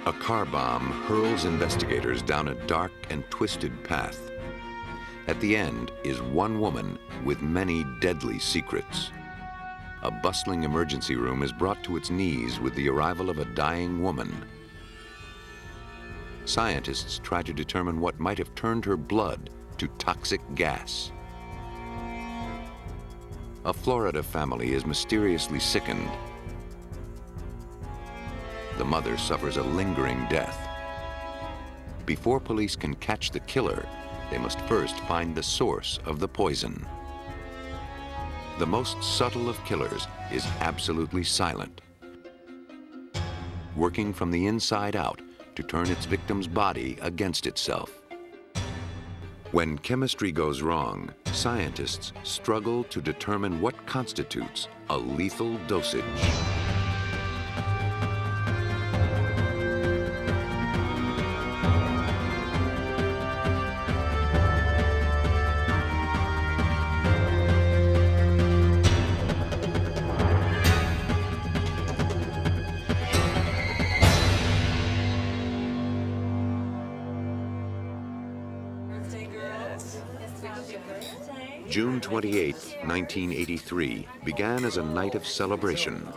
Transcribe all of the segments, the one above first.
A car bomb hurls investigators down a dark and twisted path. At the end is one woman with many deadly secrets. A bustling emergency room is brought to its knees with the arrival of a dying woman. Scientists try to determine what might have turned her blood to toxic gas. A Florida family is mysteriously sickened. The mother suffers a lingering death. Before police can catch the killer, they must first find the source of the poison. The most subtle of killers is absolutely silent, working from the inside out to turn its victim's body against itself. When chemistry goes wrong, scientists struggle to determine what constitutes a lethal dosage. June 28, 1983, began as a night of celebration.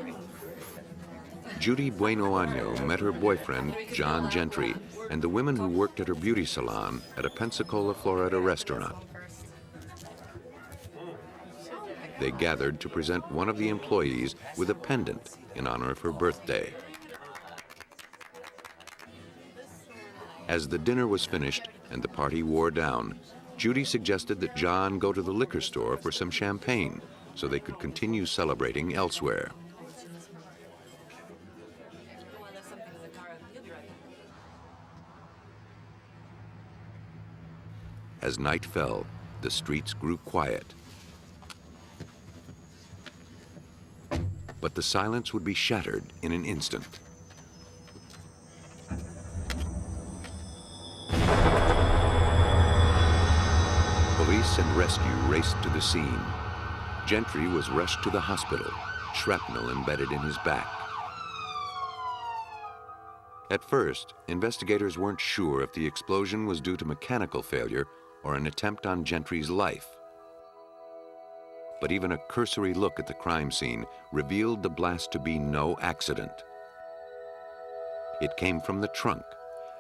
Judy Bueno-Año met her boyfriend, John Gentry, and the women who worked at her beauty salon at a Pensacola, Florida restaurant. They gathered to present one of the employees with a pendant in honor of her birthday. As the dinner was finished and the party wore down, Judy suggested that John go to the liquor store for some champagne so they could continue celebrating elsewhere. As night fell, the streets grew quiet. But the silence would be shattered in an instant. Police and rescue raced to the scene. Gentry was rushed to the hospital, shrapnel embedded in his back. At first, investigators weren't sure if the explosion was due to mechanical failure or an attempt on Gentry's life. But even a cursory look at the crime scene revealed the blast to be no accident. It came from the trunk,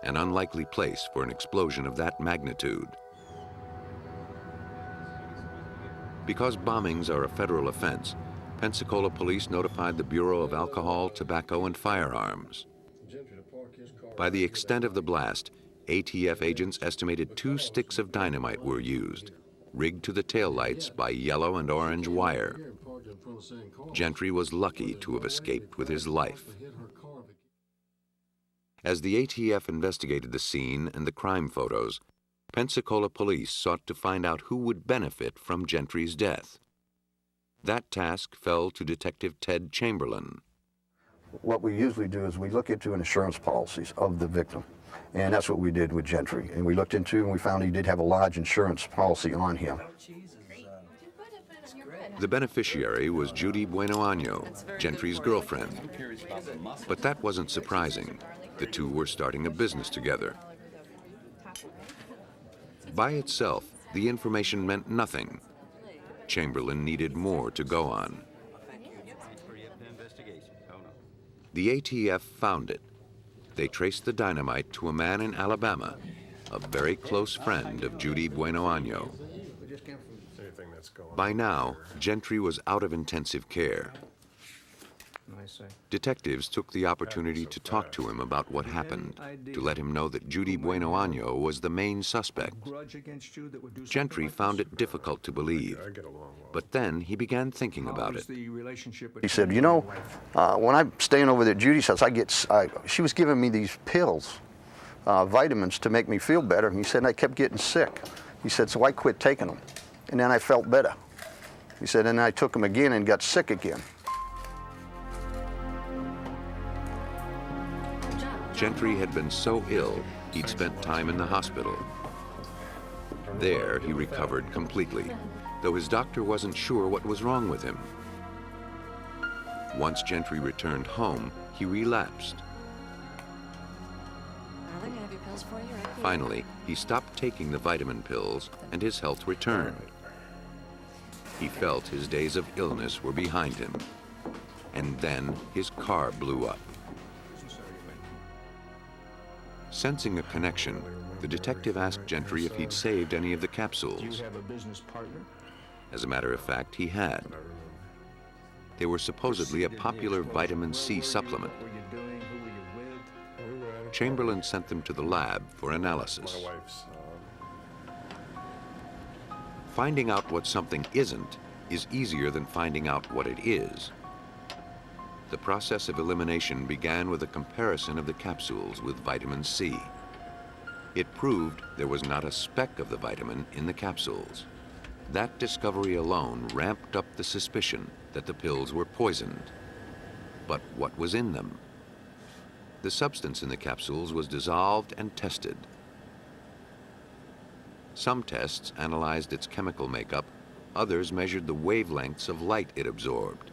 an unlikely place for an explosion of that magnitude. Because bombings are a federal offense, Pensacola police notified the Bureau of Alcohol, Tobacco, and Firearms. By the extent of the blast, ATF agents estimated 2 sticks of dynamite were used, rigged to the taillights by yellow and orange wire. Gentry was lucky to have escaped with his life. As the ATF investigated the scene and the crime photos, Pensacola police sought to find out who would benefit from Gentry's death. That task fell to Detective Ted Chamberlain. What we usually do is we look into insurance policies of the victim, and that's what we did with Gentry. And we looked into and we found he did have a large insurance policy on him. The beneficiary was Judy Bueno-Año, Gentry's girlfriend. But that wasn't surprising. The two were starting a business together. By itself, the information meant nothing. Chamberlain needed more to go on. The ATF found it. They traced the dynamite to a man in Alabama, a very close friend of Judy Bueno-Año. By now, Gentry was out of intensive care. Detectives took the opportunity to talk to him about what happened, to let him know that Judy Bueno-Año was the main suspect. Gentry found it difficult to believe, but then he began thinking about it. He said, you know, when I'm staying over there at Judy's house, she was giving me these pills, vitamins to make me feel better. And he said, I kept getting sick. He said, so I quit taking them. And then I felt better. He said, and I took them again and got sick again. Gentry had been so ill, he'd spent time in the hospital. There, he recovered completely, though his doctor wasn't sure what was wrong with him. Once Gentry returned home, he relapsed. pills for you right here. Finally, he stopped taking the vitamin pills and his health returned. He felt his days of illness were behind him. And then his car blew up. Sensing a connection, the detective asked Gentry if he'd saved any of the capsules. Do you have a business partner? As a matter of fact, he had. They were supposedly a popular vitamin C supplement. What were you doing? Who were you with? Chamberlain sent them to the lab for analysis. My wife's Finding out what something isn't is easier than finding out what it is. The process of elimination began with a comparison of the capsules with vitamin C. It proved there was not a speck of the vitamin in the capsules. That discovery alone ramped up the suspicion that the pills were poisoned. But what was in them? The substance in the capsules was dissolved and tested. Some tests analyzed its chemical makeup, others measured the wavelengths of light it absorbed.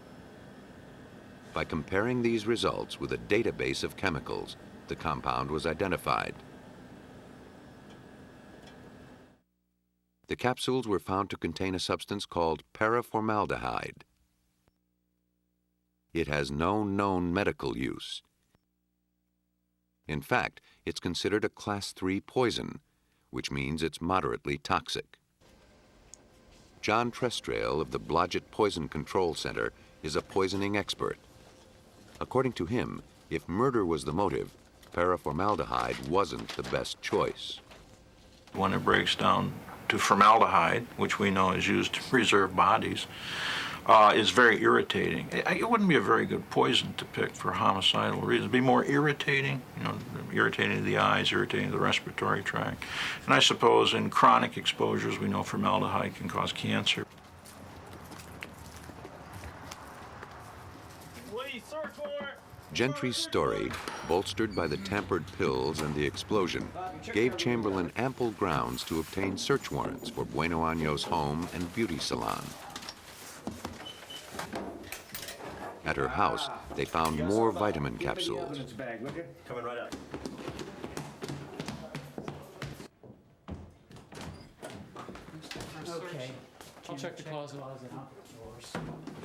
By comparing these results with a database of chemicals, the compound was identified. The capsules were found to contain a substance called paraformaldehyde. It has no known medical use. In fact, it's considered a Class 3 poison, which means it's moderately toxic. John Trestrail of the Blodgett Poison Control Center is a poisoning expert. According to him, if murder was the motive, paraformaldehyde wasn't the best choice. When it breaks down to formaldehyde, which we know is used to preserve bodies, is very irritating. It wouldn't be a very good poison to pick for homicidal reasons. It'd be more irritating, irritating to the eyes, irritating to the respiratory tract. And I suppose in chronic exposures, we know formaldehyde can cause cancer. Gentry's story, bolstered by the tampered pills and the explosion, gave Chamberlain ample grounds to obtain search warrants for Bueno-Año's home and beauty salon. At her house, they found more vitamin capsules. coming right up. Okay. I'll check the closet.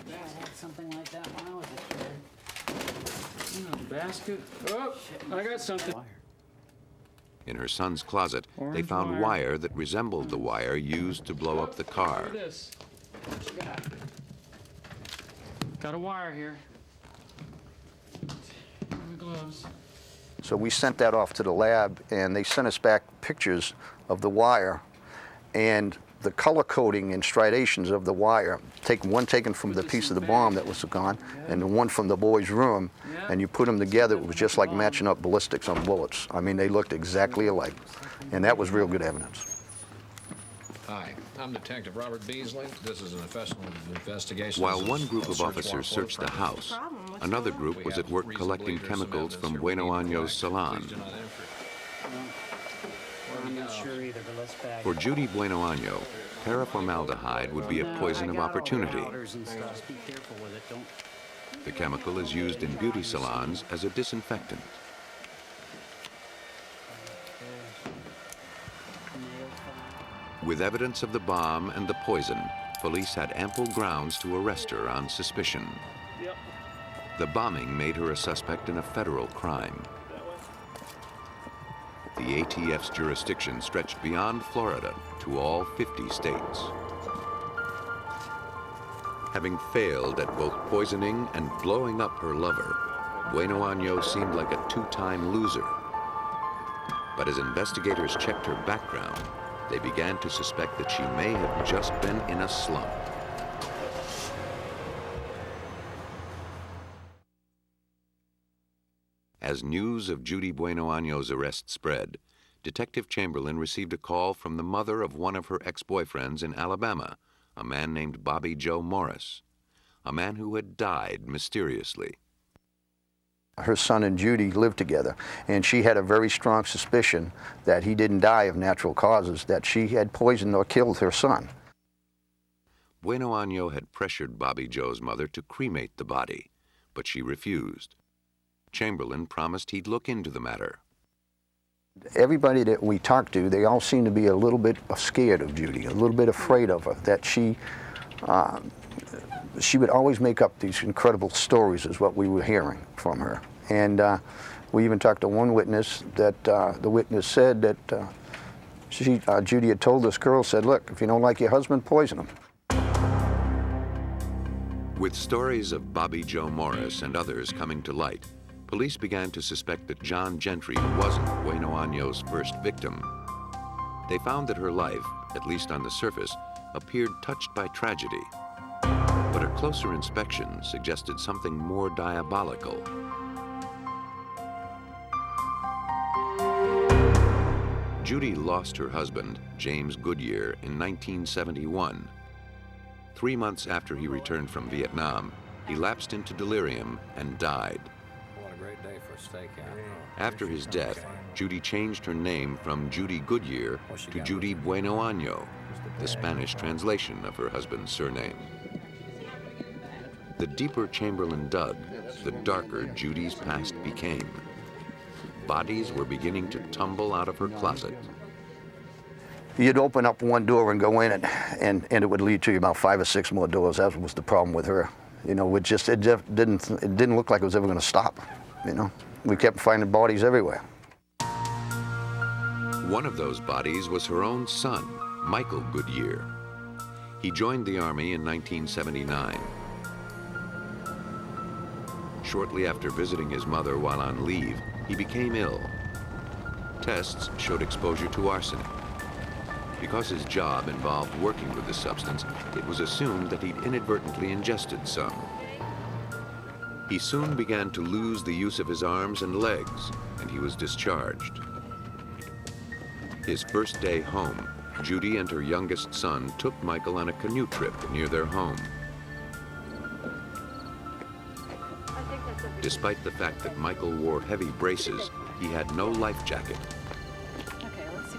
Yeah, I had something like that when I was a kid. Basket. Oh, I got something. In her son's closet, they Orange found wire. wire that resembled the wire used to blow up the car. Look at this. Got a wire here. My gloves. So we sent that off to the lab, and they sent us back pictures of the wire and the color coding and striations of the wire. One taken from the piece of the bomb that was gone, and the one from the boy's room, and you put them together, it was just like matching up ballistics on bullets. I mean, they looked exactly alike, and that was real good evidence. Hi, I'm Detective Robert Beasley. This is an official investigation. While one group of officers searched the house, another group was at work collecting chemicals from Bueno-Año's salon. I'm not sure either, but let's bag For Judy Bueno-Año, paraformaldehyde would be a poison of opportunity. powders and stuff. Be careful with it. Don't. The chemical is used in beauty salons as a disinfectant. With evidence of the bomb and the poison, police had ample grounds to arrest her on suspicion. Yep. The bombing made her a suspect in a federal crime. The ATF's jurisdiction stretched beyond Florida to all 50 states. Having failed at both poisoning and blowing up her lover, Bueno-Año seemed like a two-time loser. But as investigators checked her background, they began to suspect that she may have just been in a slump. As news of Judy Bueno-Año's arrest spread, Detective Chamberlain received a call from the mother of one of her ex-boyfriends in Alabama, a man named Bobby Joe Morris, a man who had died mysteriously. Her son and Judy lived together, and she had a very strong suspicion that he didn't die of natural causes, that she had poisoned or killed her son. Bueno-Año had pressured Bobby Joe's mother to cremate the body, but she refused. Chamberlain promised he'd look into the matter. Everybody that we talked to, they all seemed to be a little bit scared of Judy, a little bit afraid of her, that she would always make up these incredible stories is what we were hearing from her. And we even talked to one witness that the witness said that Judy had told this girl, said, look, if you don't like your husband, poison him. With stories of Bobby Joe Morris and others coming to light, police began to suspect that John Gentry wasn't Bueno-Año's first victim. They found that her life, at least on the surface, appeared touched by tragedy. But a closer inspection suggested something more diabolical. Judy lost her husband, James Goodyear, in 1971. 3 months after he returned from Vietnam, he lapsed into delirium and died. What a great day for a stakeout. After his death, Judy changed her name from Judy Goodyear to Judy Bueno-Año, the Spanish translation of her husband's surname. The deeper Chamberlain dug, the darker Judy's past became. Bodies were beginning to tumble out of her closet. You'd open up one door and go in, and it would lead to about 5 or 6 more doors. That was the problem with her. You know, it just didn't look like it was ever going to stop. You know, we kept finding bodies everywhere. One of those bodies was her own son, Michael Goodyear. He joined the Army in 1979. Shortly after visiting his mother while on leave, he became ill. Tests showed exposure to arsenic. Because his job involved working with the substance, it was assumed that he'd inadvertently ingested some. He soon began to lose the use of his arms and legs, and he was discharged. His first day home, Judy and her youngest son took Michael on a canoe trip near their home. Despite the fact that Michael wore heavy braces, he had no life jacket.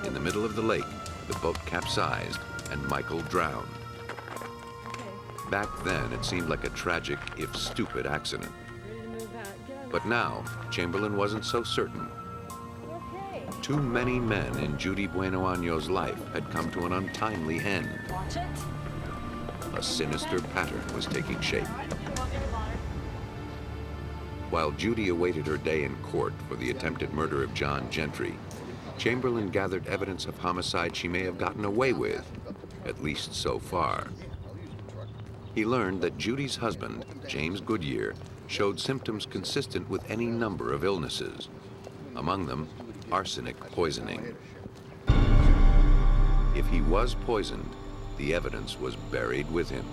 In the middle of the lake, the boat capsized and Michael drowned. Back then, it seemed like a tragic, if stupid, accident. But now, Chamberlain wasn't so certain. Too many men in Judy Bueno-Año's life had come to an untimely end. A sinister pattern was taking shape. While Judy awaited her day in court for the attempted murder of John Gentry, Chamberlain gathered evidence of homicide she may have gotten away with, at least so far. He learned that Judy's husband, James Goodyear, showed symptoms consistent with any number of illnesses, among them arsenic poisoning. If he was poisoned, the evidence was buried with him.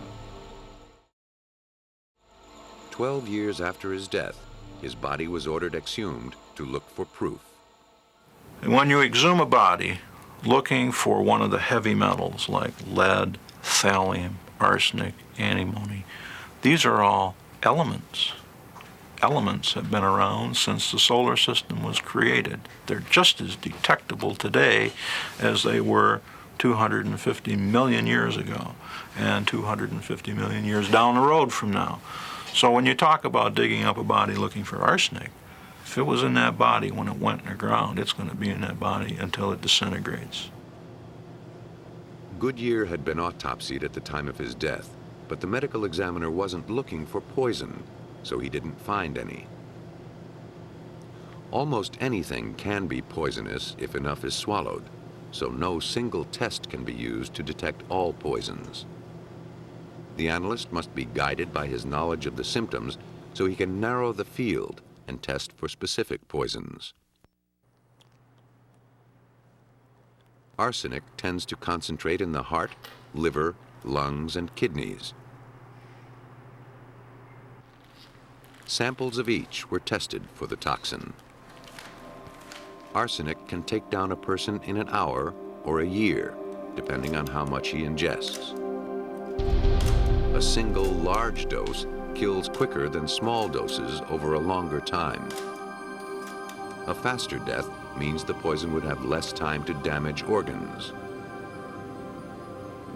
12 years after his death, his body was ordered exhumed to look for proof. And when you exhume a body looking for one of the heavy metals like lead, thallium, arsenic, antimony, these are all elements. Elements have been around since the solar system was created. They're just as detectable today as they were 250 million years ago and 250 million years down the road from now. So when you talk about digging up a body looking for arsenic, if it was in that body when it went in the ground, it's going to be in that body until it disintegrates. Goodyear had been autopsied at the time of his death, but the medical examiner wasn't looking for poison, so he didn't find any. Almost anything can be poisonous if enough is swallowed, so no single test can be used to detect all poisons. The analyst must be guided by his knowledge of the symptoms so he can narrow the field and test for specific poisons. Arsenic tends to concentrate in the heart, liver, lungs, and kidneys. Samples of each were tested for the toxin. Arsenic can take down a person in an hour or a year, depending on how much he ingests. A single large dose kills quicker than small doses over a longer time. A faster death means the poison would have less time to damage organs.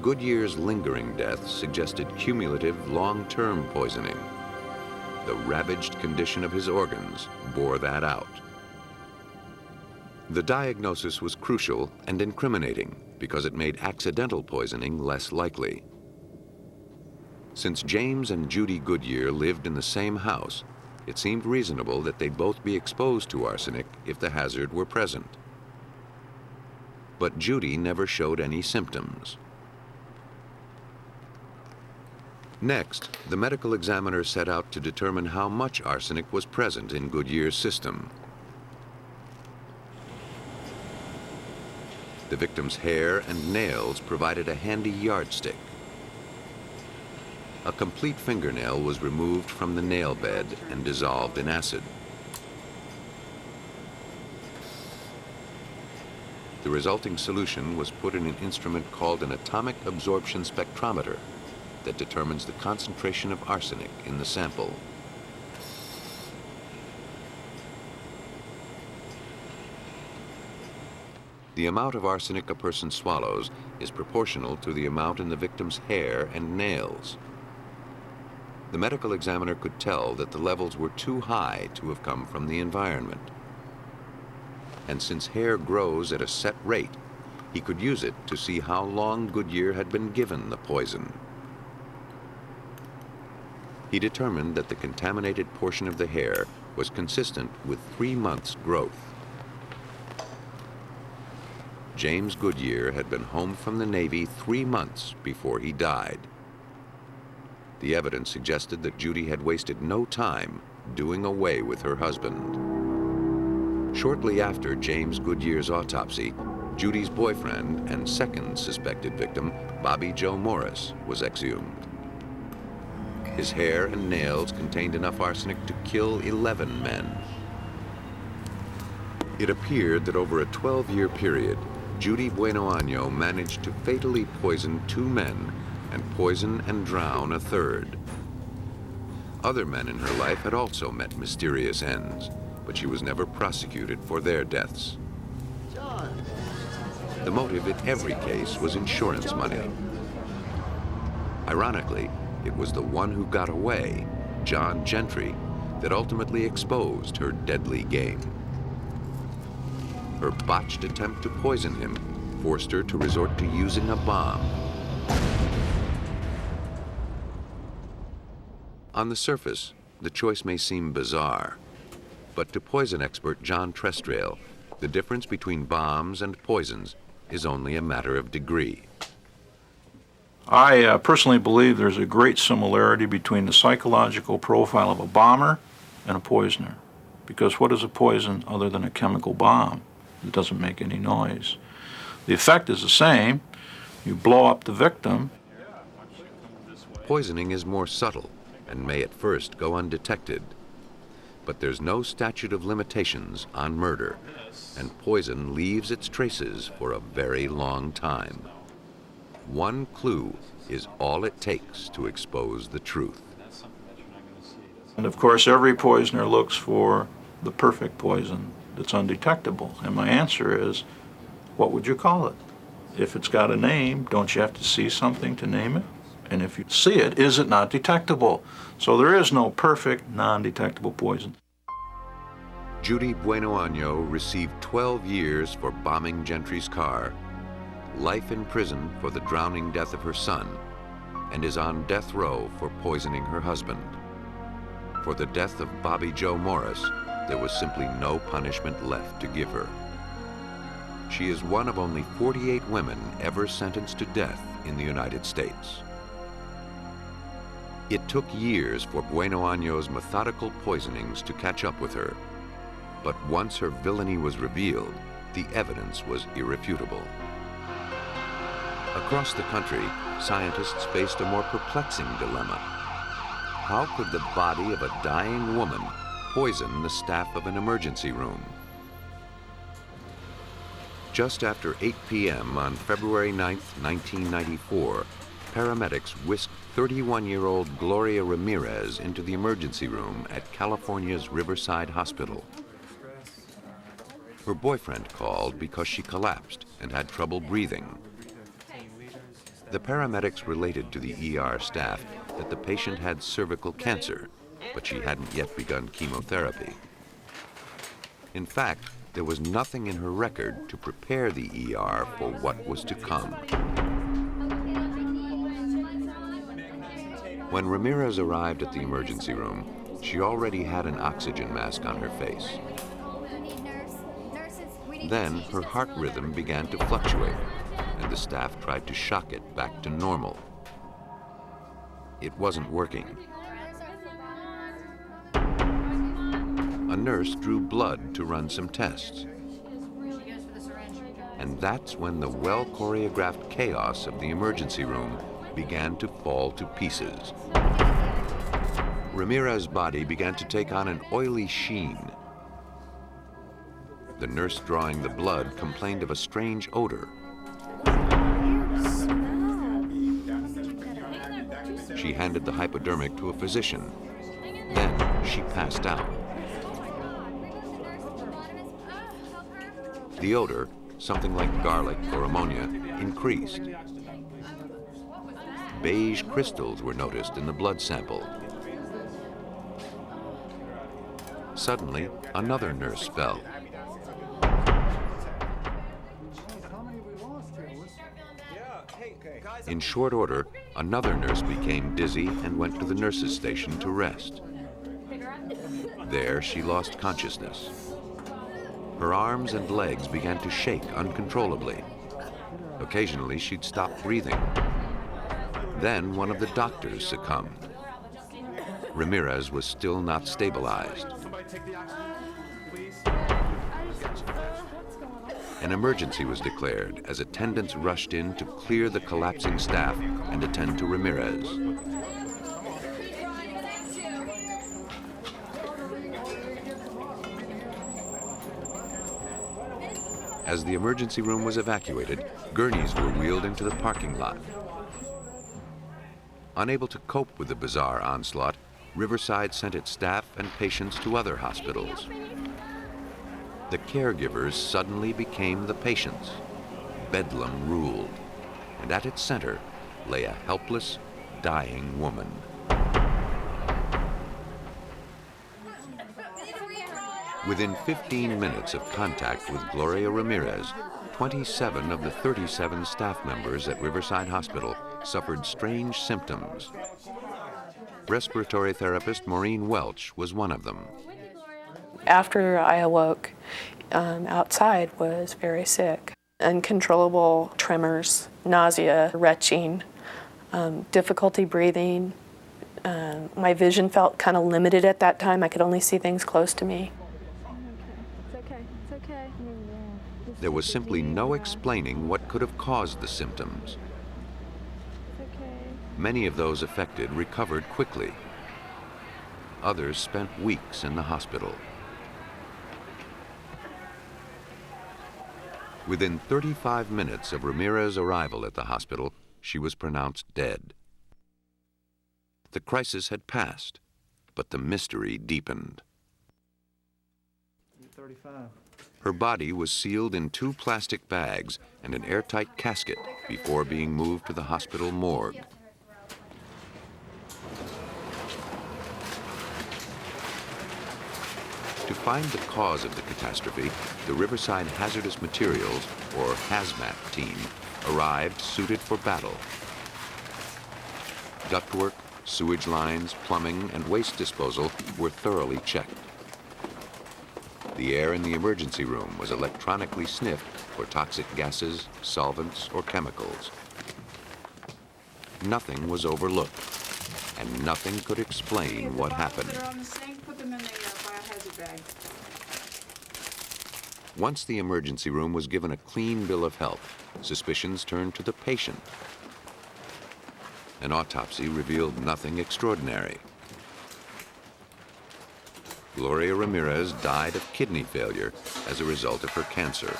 Goodyear's lingering death suggested cumulative long-term poisoning. The ravaged condition of his organs bore that out. The diagnosis was crucial and incriminating because it made accidental poisoning less likely. Since James and Judy Goodyear lived in the same house, it seemed reasonable that they'd both be exposed to arsenic if the hazard were present. But Judy never showed any symptoms. Next, the medical examiner set out to determine how much arsenic was present in Goodyear's system. The victim's hair and nails provided a handy yardstick. A complete fingernail was removed from the nail bed and dissolved in acid. The resulting solution was put in an instrument called an atomic absorption spectrometer that determines the concentration of arsenic in the sample. The amount of arsenic a person swallows is proportional to the amount in the victim's hair and nails. The medical examiner could tell that the levels were too high to have come from the environment. And since hair grows at a set rate, he could use it to see how long Goodyear had been given the poison. He determined that the contaminated portion of the hair was consistent with 3 months' growth. James Goodyear had been home from the Navy 3 months before he died. The evidence suggested that Judy had wasted no time doing away with her husband. Shortly after James Goodyear's autopsy, Judy's boyfriend and second suspected victim, Bobby Joe Morris, was exhumed. His hair and nails contained enough arsenic to kill 11 men. It appeared that over a 12-year period, Judy Bueno-Año managed to fatally poison 2 men and poison and drown a third. Other men in her life had also met mysterious ends, but she was never prosecuted for their deaths. The motive in every case was insurance money. Ironically, it was the one who got away, John Gentry, that ultimately exposed her deadly game. Her botched attempt to poison him forced her to resort to using a bomb. On the surface, the choice may seem bizarre, but to poison expert John Trestrail, the difference between bombs and poisons is only a matter of degree. I personally believe there's a great similarity between the psychological profile of a bomber and a poisoner. Because what is a poison other than a chemical bomb? It doesn't make any noise. The effect is the same. You blow up the victim. Poisoning is more subtle and may at first go undetected. But there's no statute of limitations on murder, and poison leaves its traces for a very long time. One clue is all it takes to expose the truth. And of course, every poisoner looks for the perfect poison that's undetectable. And my answer is, what would you call it? If it's got a name, don't you have to see something to name it? And if you see it, is it not detectable? So there is no perfect, non-detectable poison. Judy Bueno-Año received 12 years for bombing Gentry's car, life in prison for the drowning death of her son, and is on death row for poisoning her husband. For the death of Bobby Joe Morris, there was simply no punishment left to give her. She is one of only 48 women ever sentenced to death in the United States. It took years for Bueno-Año's methodical poisonings to catch up with her, but once her villainy was revealed, the evidence was irrefutable. Across the country, scientists faced a more perplexing dilemma. How could the body of a dying woman poison the staff of an emergency room? Just after 8 p.m. on February 9, 1994, paramedics whisked 31-year-old Gloria Ramirez into the emergency room at California's Riverside Hospital. Her boyfriend called because she collapsed and had trouble breathing. The paramedics related to the ER staff that the patient had cervical cancer, but she hadn't yet begun chemotherapy. In fact, there was nothing in her record to prepare the ER for what was to come. When Ramirez arrived at the emergency room, she already had an oxygen mask on her face. Then her heart rhythm began to fluctuate, and the staff tried to shock it back to normal. It wasn't working. A nurse drew blood to run some tests. And that's when the well-choreographed chaos of the emergency room began to fall to pieces. Ramirez's body began to take on an oily sheen. The nurse drawing the blood complained of a strange odor. She handed the hypodermic to a physician. Then she passed out. The odor, something like garlic or ammonia, increased. Beige crystals were noticed in the blood sample. Suddenly, another nurse fell. In short order, another nurse became dizzy and went to the nurses' station to rest. There, she lost consciousness. Her arms and legs began to shake uncontrollably. Occasionally, she'd stop breathing. Then one of the doctors succumbed. Ramirez was still not stabilized. An emergency was declared as attendants rushed in to clear the collapsing staff and attend to Ramirez. As the emergency room was evacuated, gurneys were wheeled into the parking lot. Unable to cope with the bizarre onslaught, Riverside sent its staff and patients to other hospitals. The caregivers suddenly became the patients. Bedlam ruled, and at its center lay a helpless, dying woman. Within 15 minutes of contact with Gloria Ramirez, 27 of the 37 staff members at Riverside Hospital suffered strange symptoms. Respiratory therapist Maureen Welch was one of them. After I awoke, outside was very sick. Uncontrollable tremors, nausea, retching, difficulty breathing. My vision felt kind of limited at that time. I could only see things close to me. There was simply no explaining what could have caused the symptoms. Many of those affected recovered quickly. Others spent weeks in the hospital. Within 35 minutes of Ramirez's arrival at the hospital, she was pronounced dead. The crisis had passed, but the mystery deepened. 35. Her body was sealed in 2 plastic bags and an airtight casket before being moved to the hospital morgue. To find the cause of the catastrophe, the Riverside Hazardous Materials, or HAZMAT team, arrived suited for battle. Ductwork, sewage lines, plumbing, and waste disposal were thoroughly checked. The air in the emergency room was electronically sniffed for toxic gases, solvents, or chemicals. Nothing was overlooked, and nothing could explain what happened. Once the emergency room was given a clean bill of health, suspicions turned to the patient. An autopsy revealed nothing extraordinary. Gloria Ramirez died of kidney failure as a result of her cancer.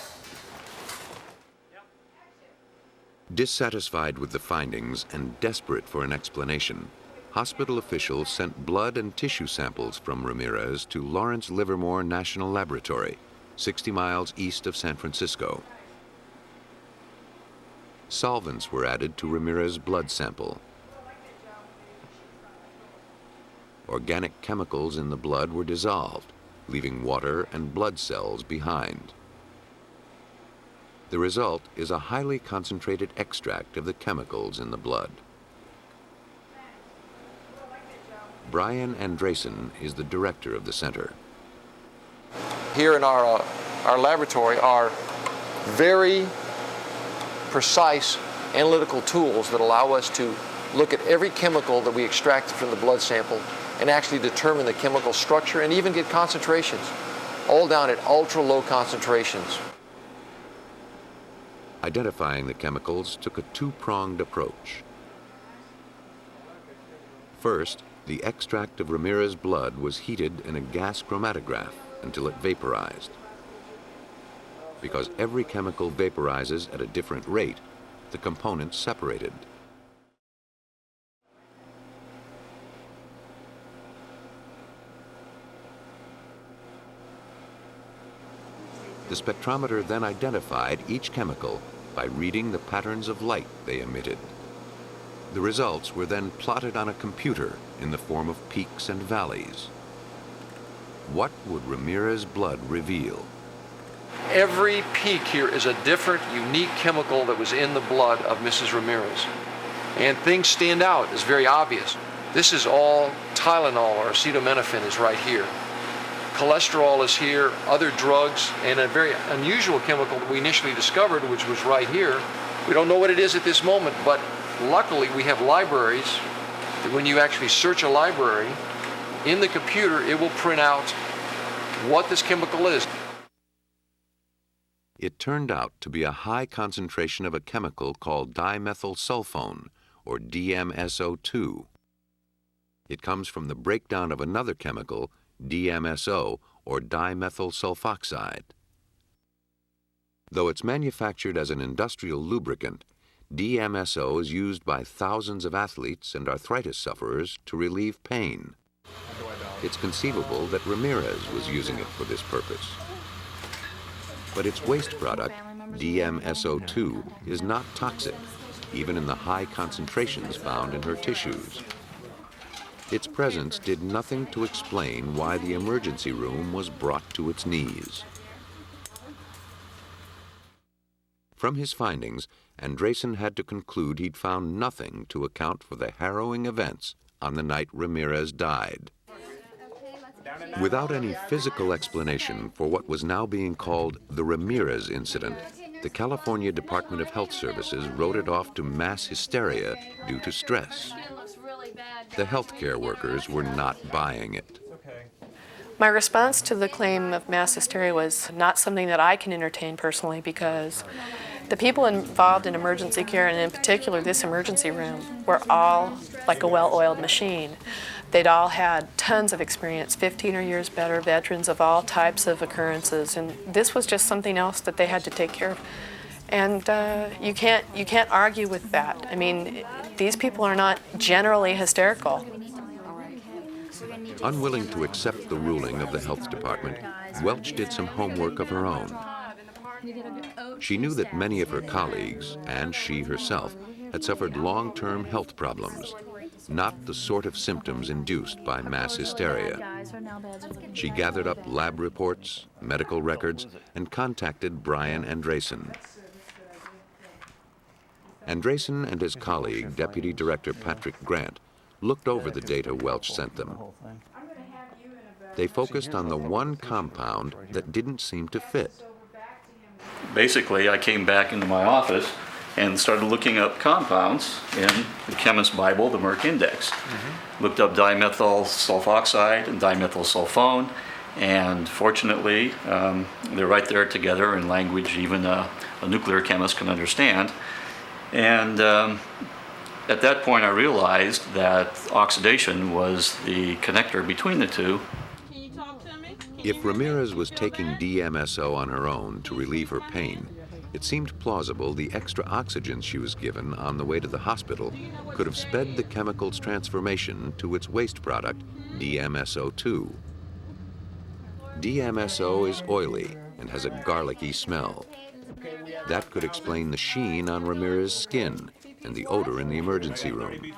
Dissatisfied with the findings and desperate for an explanation, hospital officials sent blood and tissue samples from Ramirez to Lawrence Livermore National Laboratory, 60 miles east of San Francisco. Solvents were added to Ramirez's blood sample. Organic chemicals in the blood were dissolved, leaving water and blood cells behind. The result is a highly concentrated extract of the chemicals in the blood. Brian Andresen is the director of the center. Here in our laboratory are very precise analytical tools that allow us to look at every chemical that we extract from the blood sample and actually determine the chemical structure and even get concentrations, all down at ultra low concentrations. Identifying the chemicals took a two-pronged approach. First, the extract of Ramirez's blood was heated in a gas chromatograph until it vaporized. Because every chemical vaporizes at a different rate, the components separated. The spectrometer then identified each chemical by reading the patterns of light they emitted. The results were then plotted on a computer in the form of peaks and valleys. What would Ramirez's blood reveal? Every peak here is a different, unique chemical that was in the blood of Mrs. Ramirez. And things stand out, it's very obvious. This is all Tylenol or acetaminophen is right here. Cholesterol is here, other drugs, and a very unusual chemical that we initially discovered, which was right here. We don't know what it is at this moment, but luckily we have libraries that when you actually search a library, in the computer it will print out what this chemical is. It turned out to be a high concentration of a chemical called dimethylsulfone, or DMSO2. It comes from the breakdown of another chemical, DMSO, or dimethyl sulfoxide. Though it's manufactured as an industrial lubricant, DMSO is used by thousands of athletes and arthritis sufferers to relieve pain. It's conceivable that Ramirez was using it for this purpose. But its waste product, DMSO2, is not toxic, even in the high concentrations found in her tissues. Its presence did nothing to explain why the emergency room was brought to its knees. From his findings, Andresen had to conclude he'd found nothing to account for the harrowing events on the night Ramirez died. Without any physical explanation for what was now being called the Ramirez incident, the California Department of Health Services wrote it off to mass hysteria due to stress. The healthcare workers were not buying it. My response to the claim of mass hysteria was not something that I can entertain personally, because the people involved in emergency care, and in particular this emergency room, were all like a well-oiled machine. They'd all had tons of experience, 15 or years better, veterans of all types of occurrences, and this was just something else that they had to take care of. And you can't argue with that. I mean, these people are not generally hysterical. Unwilling to accept the ruling of the health department, Welch did some homework of her own. She knew that many of her colleagues, and she herself, had suffered long-term health problems, not the sort of symptoms induced by mass hysteria. She gathered up lab reports, medical records, and contacted Brian Andresen. Andresen and his colleague, Deputy Director Patrick Grant, looked over the data Welch sent them. They focused on the one compound that didn't seem to fit. Basically, I came back into my office and started looking up compounds in the Chemist's Bible, the Merck Index. Looked up dimethyl sulfoxide and dimethyl sulfone, and fortunately, they're right there together in language even a nuclear chemist can understand. And at that point, I realized that oxidation was the connector between the two. If Ramirez was taking DMSO on her own to relieve her pain, it seemed plausible the extra oxygen she was given on the way to the hospital could have sped the chemical's transformation to its waste product, DMSO2. DMSO is oily and has a garlicky smell. That could explain the sheen on Ramirez's skin and the odor in the emergency room.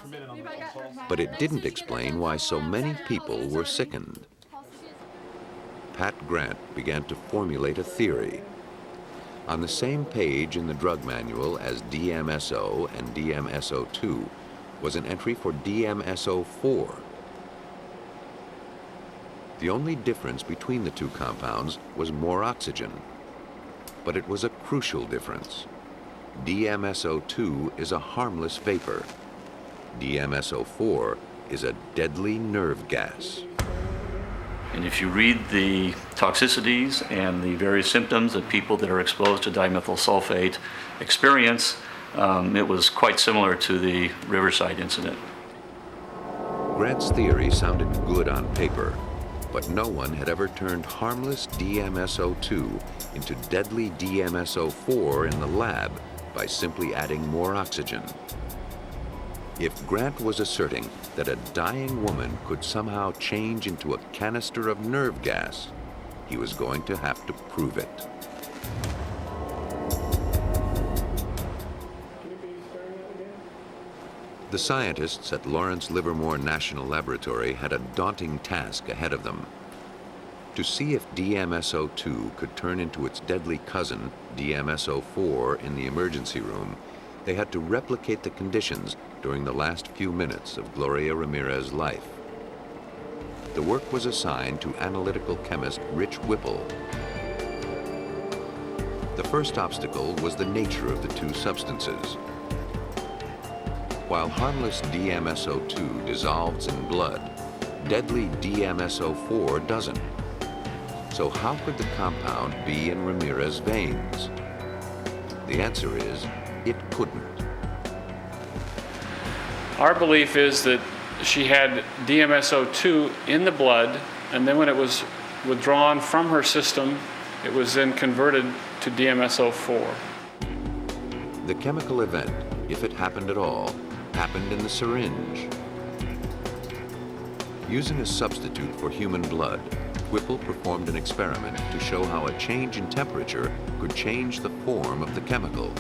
But it didn't explain why so many people were sickened. Pat Grant began to formulate a theory. On the same page in the drug manual as DMSO and DMSO2 was an entry for DMSO4. The only difference between the two compounds was more oxygen, but it was a crucial difference. DMSO2 is a harmless vapor. DMSO4 is a deadly nerve gas. And if you read the toxicities and the various symptoms that people that are exposed to dimethyl sulfate experience, it was quite similar to the Riverside incident. Grant's theory sounded good on paper, but no one had ever turned harmless DMSO2 into deadly DMSO4 in the lab by simply adding more oxygen. If Grant was asserting that a dying woman could somehow change into a canister of nerve gas, he was going to have to prove it. The scientists at Lawrence Livermore National Laboratory had a daunting task ahead of them. To see if DMSO2 could turn into its deadly cousin, DMSO4, in the emergency room, they had to replicate the conditions during the last few minutes of Gloria Ramirez's life. The work was assigned to analytical chemist Rich Whipple. The first obstacle was the nature of the two substances. While harmless DMSO2 dissolves in blood, deadly DMSO4 doesn't. So how could the compound be in Ramirez's veins? The answer is, it couldn't. Our belief is that she had DMSO2 in the blood, and then when it was withdrawn from her system, it was then converted to DMSO4. The chemical event, if it happened at all, happened in the syringe. Using a substitute for human blood, Whipple performed an experiment to show how a change in temperature could change the form of the chemical.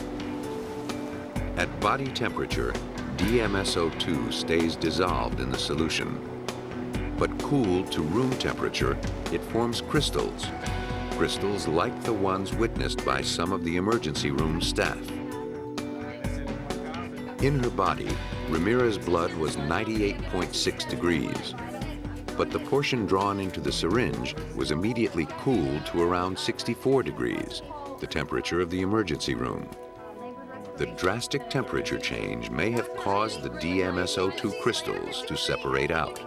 At body temperature, DMSO2 stays dissolved in the solution. But cooled to room temperature, it forms crystals. Crystals like the ones witnessed by some of the emergency room staff. In her body, Ramirez's blood was 98.6 degrees. But the portion drawn into the syringe was immediately cooled to around 64 degrees, the temperature of the emergency room. The drastic temperature change may have caused the DMSO2 crystals to separate out.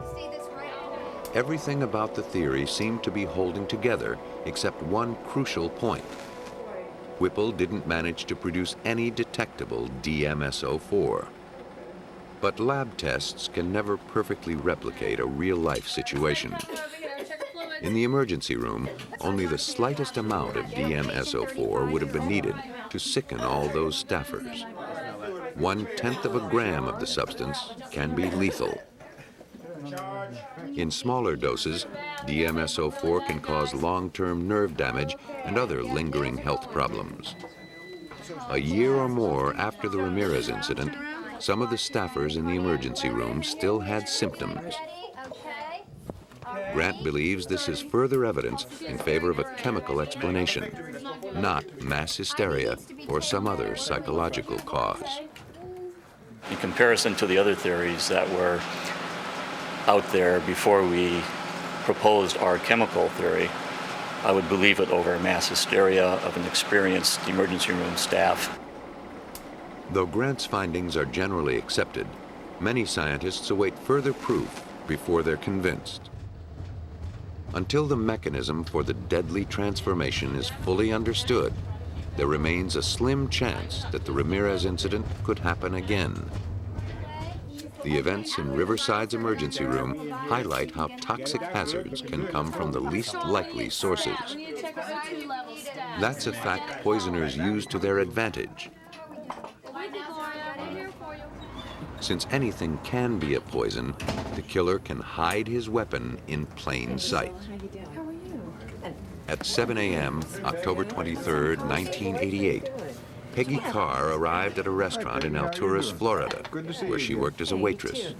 Everything about the theory seemed to be holding together except one crucial point. Whipple didn't manage to produce any detectable DMSO4. But lab tests can never perfectly replicate a real-life situation. In the emergency room, only the slightest amount of DMSO4 would have been needed to sicken all those staffers. 1/10 of a gram of the substance can be lethal. In smaller doses, DMSO4 can cause long-term nerve damage and other lingering health problems. A year or more after the Ramirez incident, some of the staffers in the emergency room still had symptoms. Grant believes this is further evidence in favor of a chemical explanation, not mass hysteria or some other psychological cause. In comparison to the other theories that were out there before we proposed our chemical theory, I would believe it over mass hysteria of an experienced emergency room staff. Though Grant's findings are generally accepted, many scientists await further proof before they're convinced. Until the mechanism for the deadly transformation is fully understood, there remains a slim chance that the Ramirez incident could happen again. The events in Riverside's emergency room highlight how toxic hazards can come from the least likely sources. That's a fact poisoners use to their advantage. Since anything can be a poison, the killer can hide his weapon in plain sight. At 7 a.m., October 23, 1988, Peggy Carr arrived at a restaurant in Alturas, Florida, where she worked as a waitress.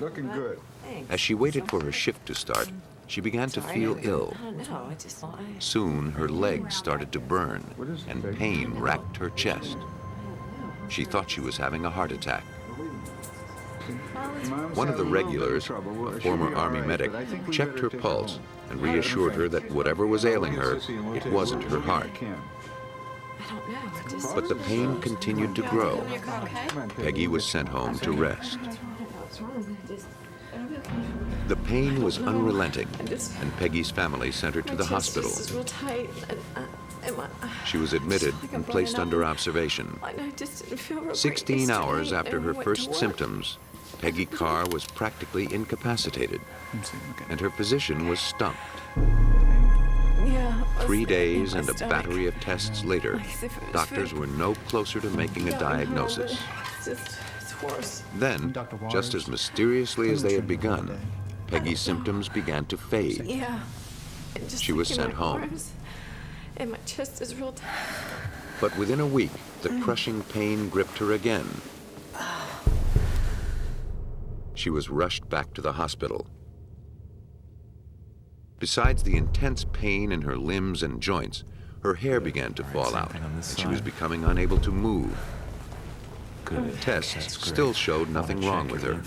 As she waited for her shift to start, She began to feel ill. I don't know. I just thought Soon, her legs started to burn, and pain racked her chest. She thought she was having a heart attack. One of the regulars, a former Army medic, checked her pulse and reassured her that whatever was ailing her, it wasn't her heart. I don't know. I just. But the pain continued to grow. Peggy was sent home to rest. The pain was unrelenting, and Peggy's family sent her to the hospital. This is real tight. She was admitted and placed under observation. I just didn't feel real 16 hours after her first symptoms, Peggy Carr was practically incapacitated, and her physician was stumped. Yeah. 3 days and a battery of tests later, doctors were no closer to making a diagnosis. It's worse. Then, just as mysteriously as they had begun, Peggy's symptoms began to fade. Yeah. She was sent home. And my chest is real tight. But within a week, the crushing pain gripped her again. She was rushed back to the hospital. Besides the intense pain in her limbs and joints, her hair began to fall out, and she was becoming unable to move. Tests still showed nothing wrong with her.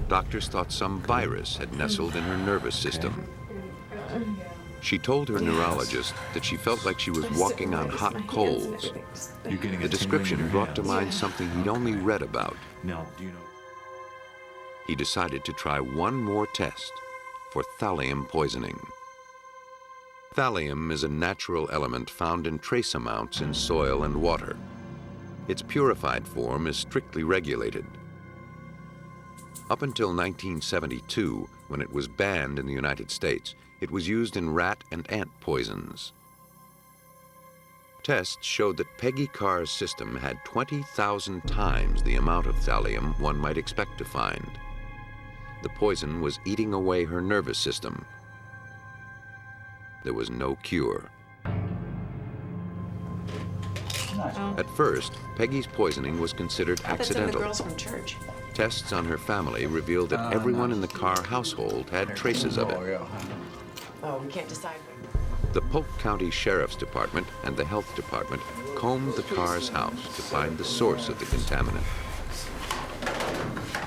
Doctors thought some virus had nestled in her nervous system. She told her neurologist that she felt like she was walking on hot coals. The description brought to mind something he'd only read about. He decided to try one more test for thallium poisoning. Thallium is a natural element found in trace amounts in soil and water. Its purified form is strictly regulated. Up until 1972, when it was banned in the United States, it was used in rat and ant poisons. Tests showed that Peggy Carr's system had 20,000 times the amount of thallium one might expect to find. The poison was eating away her nervous system. There was no cure. At first, Peggy's poisoning was considered accidental. The girls from church. Tests on her family revealed that everyone in the Carr household had traces of it. Oh, we can't decide. The Polk County Sheriff's Department and the Health Department combed the Carr's house to find the source of the contaminant.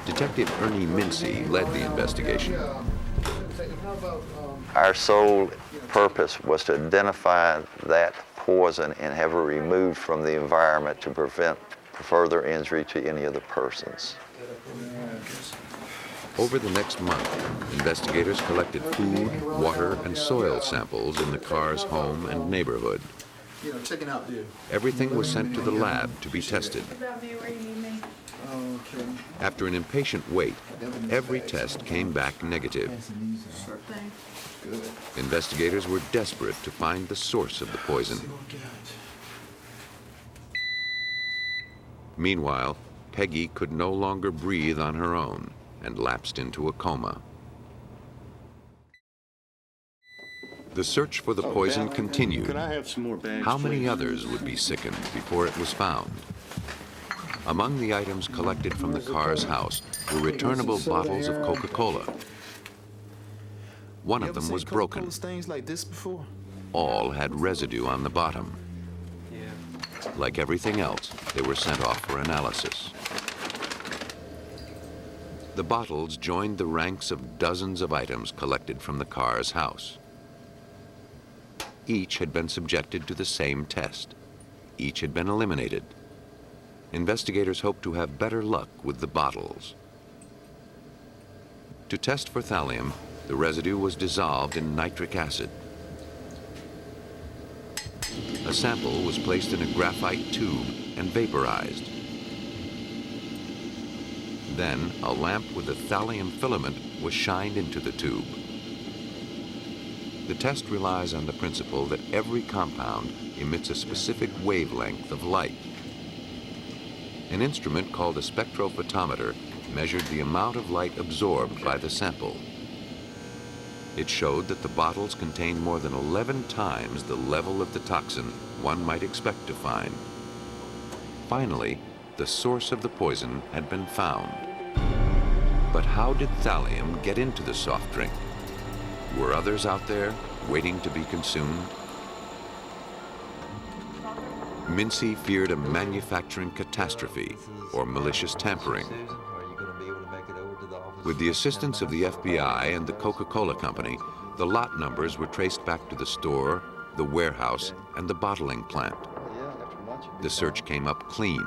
Detective Ernie Mincy led the investigation. Our sole purpose was to identify that poison and have it removed from the environment to prevent further injury to any other persons. Over the next month, investigators collected food, water, and soil samples in the Carr's home and neighborhood. Everything was sent to the lab to be tested. After an impatient wait, every test came back negative. Investigators were desperate to find the source of the poison. Meanwhile, Peggy could no longer breathe on her own and lapsed into a coma. The search for the poison continued. How many others would be sickened before it was found? Among the items collected from the Carr's house were returnable bottles of Coca-Cola. One of them was broken. All had residue on the bottom. Like everything else, they were sent off for analysis. The bottles joined the ranks of dozens of items collected from the Carr's house. Each had been subjected to the same test. Each had been eliminated. Investigators hoped to have better luck with the bottles. To test for thallium, the residue was dissolved in nitric acid. A sample was placed in a graphite tube and vaporized. Then, a lamp with a thallium filament was shined into the tube. The test relies on the principle that every compound emits a specific wavelength of light. An instrument called a spectrophotometer measured the amount of light absorbed by the sample. It showed that the bottles contained more than 11 times the level of the toxin one might expect to find. Finally, the source of the poison had been found. But how did thallium get into the soft drink? Were others out there waiting to be consumed? Mincy feared a manufacturing catastrophe or malicious tampering. With the assistance of the FBI and the Coca-Cola Company, the lot numbers were traced back to the store, the warehouse, and the bottling plant. The search came up clean.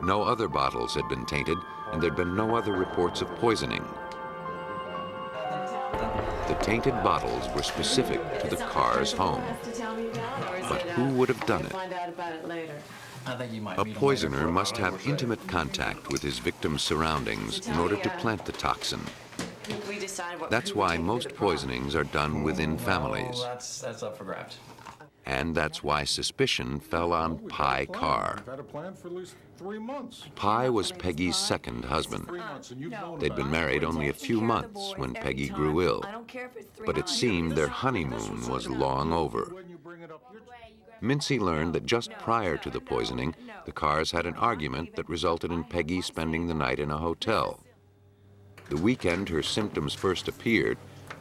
No other bottles had been tainted, and there'd been no other reports of poisoning. The tainted bottles were specific to the Carr's home. But who would have done it? A poisoner must have intimate contact with his victim's surroundings in order to plant the toxin. That's why most poisonings are done within families. That's up for grabs. And that's why suspicion fell on Peggy Carr. Pye was Peggy's second husband. They'd been married only a few months when Peggy grew ill, but it seemed their honeymoon was long over. Mincy learned that just prior to the poisoning, the Carrs had an argument that resulted in Peggy spending the night in a hotel. The weekend her symptoms first appeared,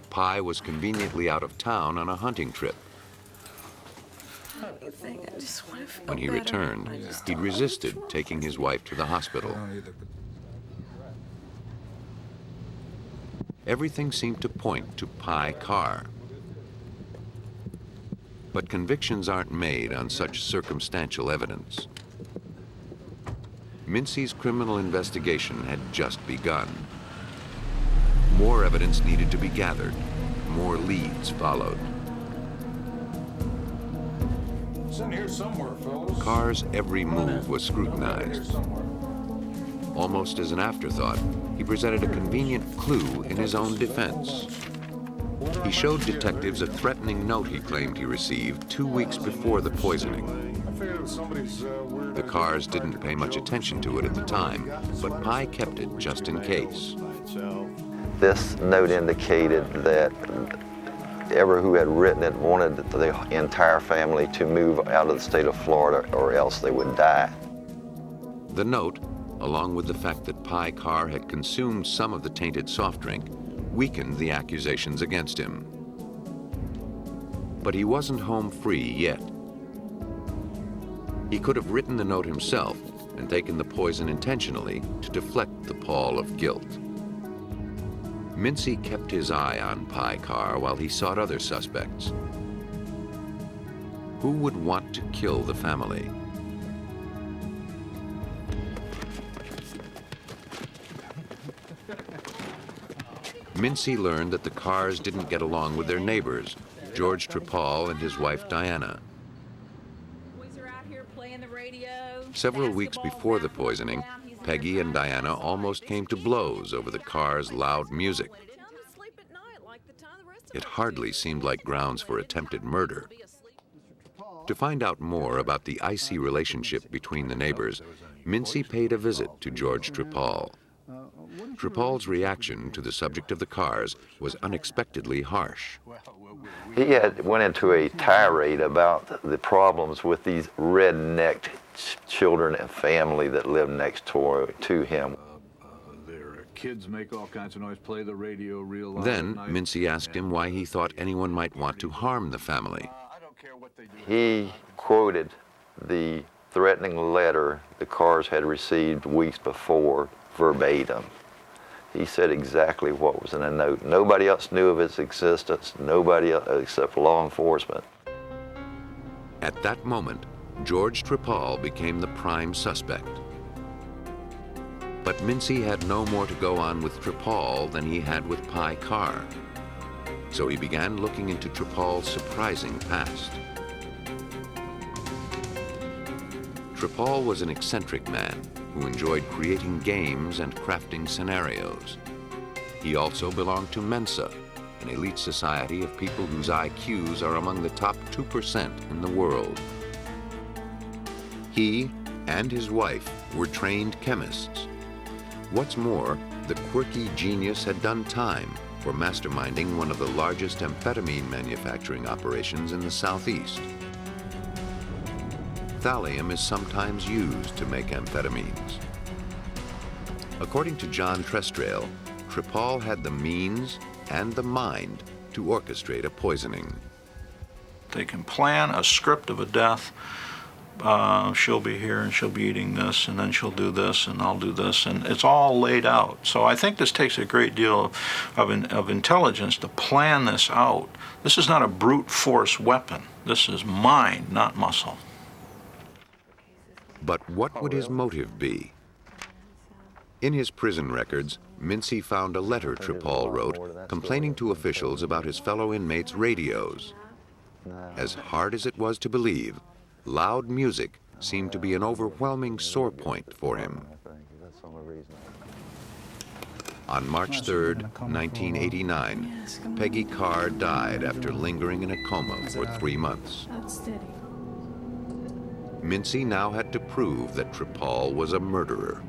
Pye was conveniently out of town on a hunting trip. When he returned, he'd resisted taking his wife to the hospital. Everything seemed to point to Peggy Carr. But convictions aren't made on such circumstantial evidence. Mincy's criminal investigation had just begun. More evidence needed to be gathered. More leads followed. It's in here somewhere, fellas. Carr's every move was scrutinized. Almost as an afterthought, he presented a convenient clue in his own defense. He showed detectives a threatening note he claimed he received 2 weeks before the poisoning. The Carrs didn't pay much attention to it at the time, but Pye kept it just in case. This note indicated that everyone who had written it wanted the entire family to move out of the state of Florida or else they would die. The note, along with the fact that Peggy Carr had consumed some of the tainted soft drink, weakened the accusations against him. But he wasn't home free yet. He could have written the note himself and taken the poison intentionally to deflect the pall of guilt. Mincy kept his eye on Peggy Carr while he sought other suspects. Who would want to kill the family? Mincy learned that the Carrs didn't get along with their neighbors, George Trepal and his wife Diana. Several weeks before the poisoning, Peggy and Diana almost came to blows over the Carrs' loud music. It hardly seemed like grounds for attempted murder. To find out more about the icy relationship between the neighbors, Mincy paid a visit to George Trepal. Trepal's reaction to the subject of the Carrs was unexpectedly harsh. He went into a tirade about the problems with these red-necked children and family that lived next door to him. Their kids make all kinds of noise, play the radio real loud. Then Mincy asked him why he thought anyone might want to harm the family. He quoted the threatening letter the Carrs had received weeks before verbatim. He said exactly what was in the note. Nobody else knew of its existence, nobody else except law enforcement. At that moment, George Trepal became the prime suspect. But Mincy had no more to go on with Trepal than he had with Peggy Carr. So he began looking into Trepal's surprising past. Trepal was an eccentric man who enjoyed creating games and crafting scenarios. He also belonged to Mensa, an elite society of people whose IQs are among the top 2% in the world. He and his wife were trained chemists. What's more, the quirky genius had done time for masterminding one of the largest amphetamine manufacturing operations in the Southeast. Thallium is sometimes used to make amphetamines. According to John Trestrail, Trepal had the means, and the mind to orchestrate a poisoning. They can plan a script of a death. She'll be here and she'll be eating this, and then she'll do this, and I'll do this, and it's all laid out. So I think this takes a great deal of intelligence to plan this out. This is not a brute force weapon. This is mind, not muscle. But what would his motive be? In his prison records, Mincy found a letter Tripal wrote complaining to officials about his fellow inmates' radios. As hard as it was to believe, loud music seemed to be an overwhelming sore point for him. On March 3rd, 1989, Peggy Carr died after lingering in a coma for 3 months. Mincy now had to prove that Tripal was a murderer.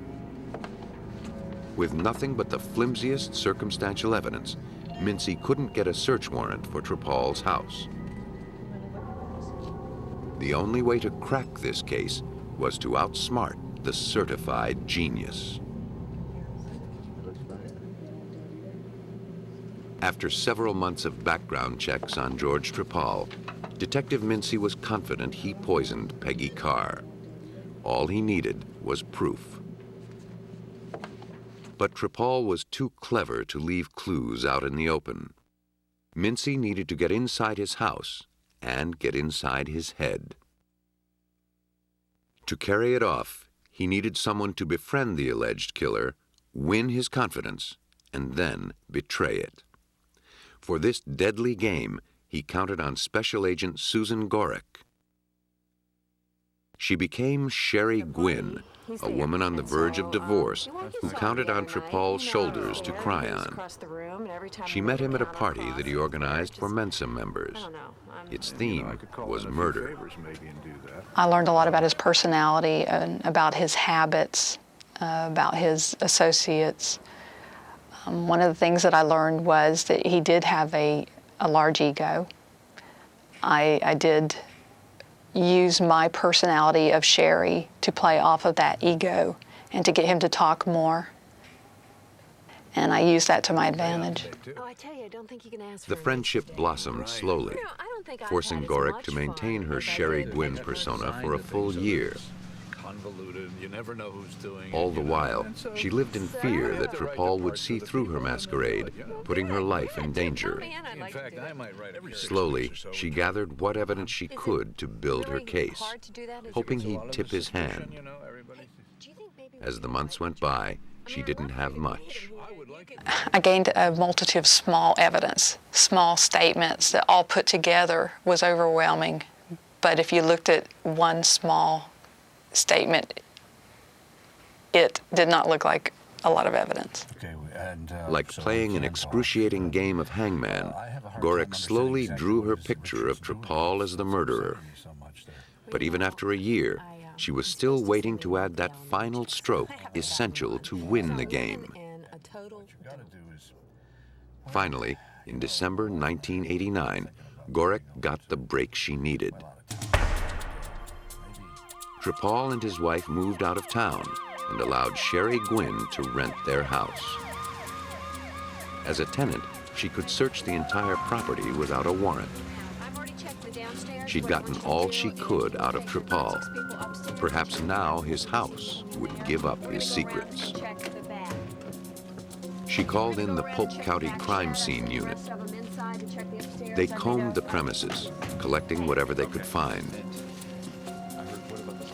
With nothing but the flimsiest circumstantial evidence, Mincy couldn't get a search warrant for Tripal's house. The only way to crack this case was to outsmart the certified genius. After several months of background checks on George Tripal, Detective Mincy was confident he poisoned Peggy Carr. All he needed was proof. But Tripal was too clever to leave clues out in the open. Mincy needed to get inside his house and get inside his head. To carry it off, he needed someone to befriend the alleged killer, win his confidence, and then betray it. For this deadly game, he counted on Special Agent Susan Gorick. She became Sherry Gwynn, a woman on the verge of divorce who counted on Tripal's shoulders to cry on. She met him at a party that he organized for Mensa members. Its theme was murder. I learned a lot about his personality and about his habits, about his associates. One of the things that I learned was that he did have a large ego. I did use my personality of Sherry to play off of that ego and to get him to talk more. And I used that to my advantage. The friendship blossomed slowly, forcing Gorick to maintain her Sherry Gwynn persona for a full year. All the while, she lived in fear that Tripal would see through her masquerade, putting her life in danger. Slowly, she gathered what evidence she could to build her case, hoping he'd tip his hand. As the months went by, she didn't have much. I gained a multitude of small evidence, small statements that all put together was overwhelming. But if you looked at one small statement, it did not look like a lot of evidence. Like playing an excruciating game of hangman, Gorick slowly drew her picture of Tripal as the murderer. But even after a year, she was still waiting to add that final stroke essential to win the game. Finally, in December 1989, Gorick got the break she needed. Tripal and his wife moved out of town and allowed Sherry Gwynn to rent their house. As a tenant, she could search the entire property without a warrant. She'd gotten all she could out of Tripal. Perhaps now his house would give up his secrets. She called in the Polk County Crime Scene Unit. They combed the premises, collecting whatever they could find.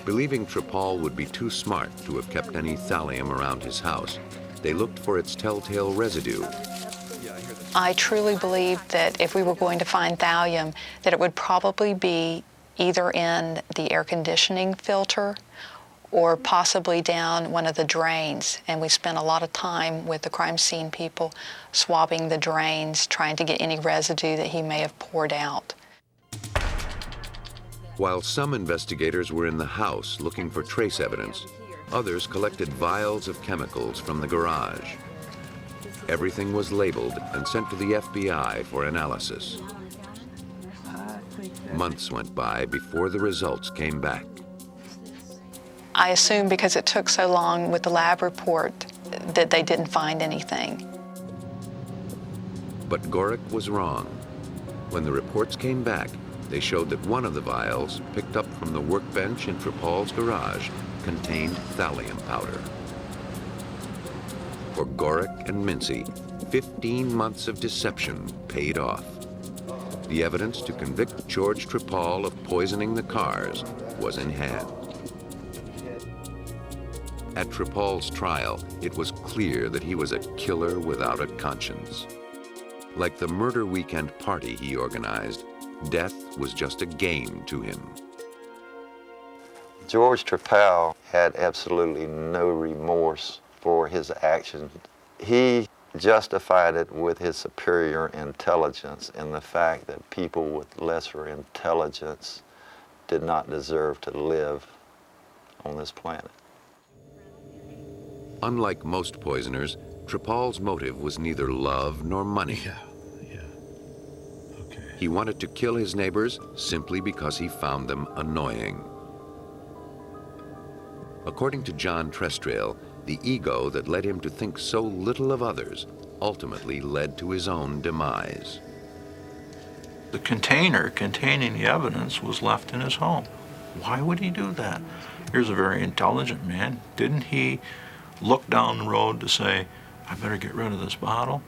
Believing Tripal would be too smart to have kept any thallium around his house, they looked for its telltale residue. I truly believed that if we were going to find thallium, that it would probably be either in the air conditioning filter or possibly down one of the drains. And we spent a lot of time with the crime scene people swabbing the drains, trying to get any residue that he may have poured out. While some investigators were in the house looking for trace evidence, others collected vials of chemicals from the garage. Everything was labeled and sent to the FBI for analysis. Months went by before the results came back. I assumed because it took so long with the lab report that they didn't find anything. But Gorick was wrong. When the reports came back, they showed that one of the vials, picked up from the workbench in Tripal's garage, contained thallium powder. For Gorick and Mincy, 15 months of deception paid off. The evidence to convict George Tripal of poisoning the cars was in hand. At Tripal's trial, it was clear that he was a killer without a conscience. Like the murder weekend party he organized, death was just a game to him. George Tripal had absolutely no remorse for his actions. He justified it with his superior intelligence and the fact that people with lesser intelligence did not deserve to live on this planet. Unlike most poisoners, Tripal's motive was neither love nor money. Okay. He wanted to kill his neighbors simply because he found them annoying. According to John Trestrail, the ego that led him to think so little of others ultimately led to his own demise. The container containing the evidence was left in his home. Why would he do that? Here's a very intelligent man. Didn't he look down the road to say, I better get rid of this bottle?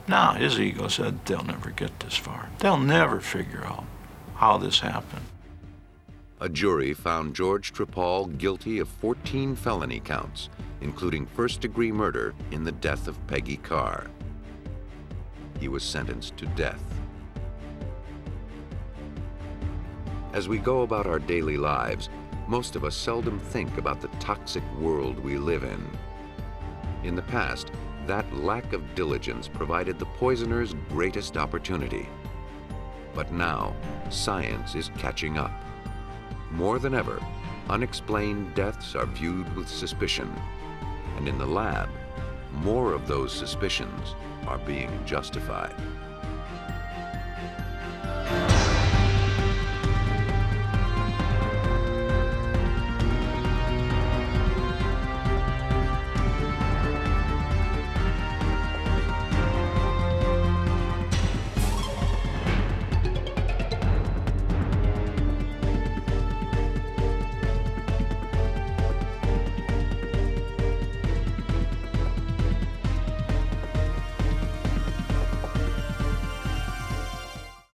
No, his ego said, they'll never get this far. They'll never figure out how this happened. A jury found George Tripal guilty of 14 felony counts, including first-degree murder in the death of Peggy Carr. He was sentenced to death. As we go about our daily lives, most of us seldom think about the toxic world we live in. In the past, that lack of diligence provided the poisoner's greatest opportunity. But now, science is catching up. More than ever, unexplained deaths are viewed with suspicion, and in the lab, more of those suspicions are being justified.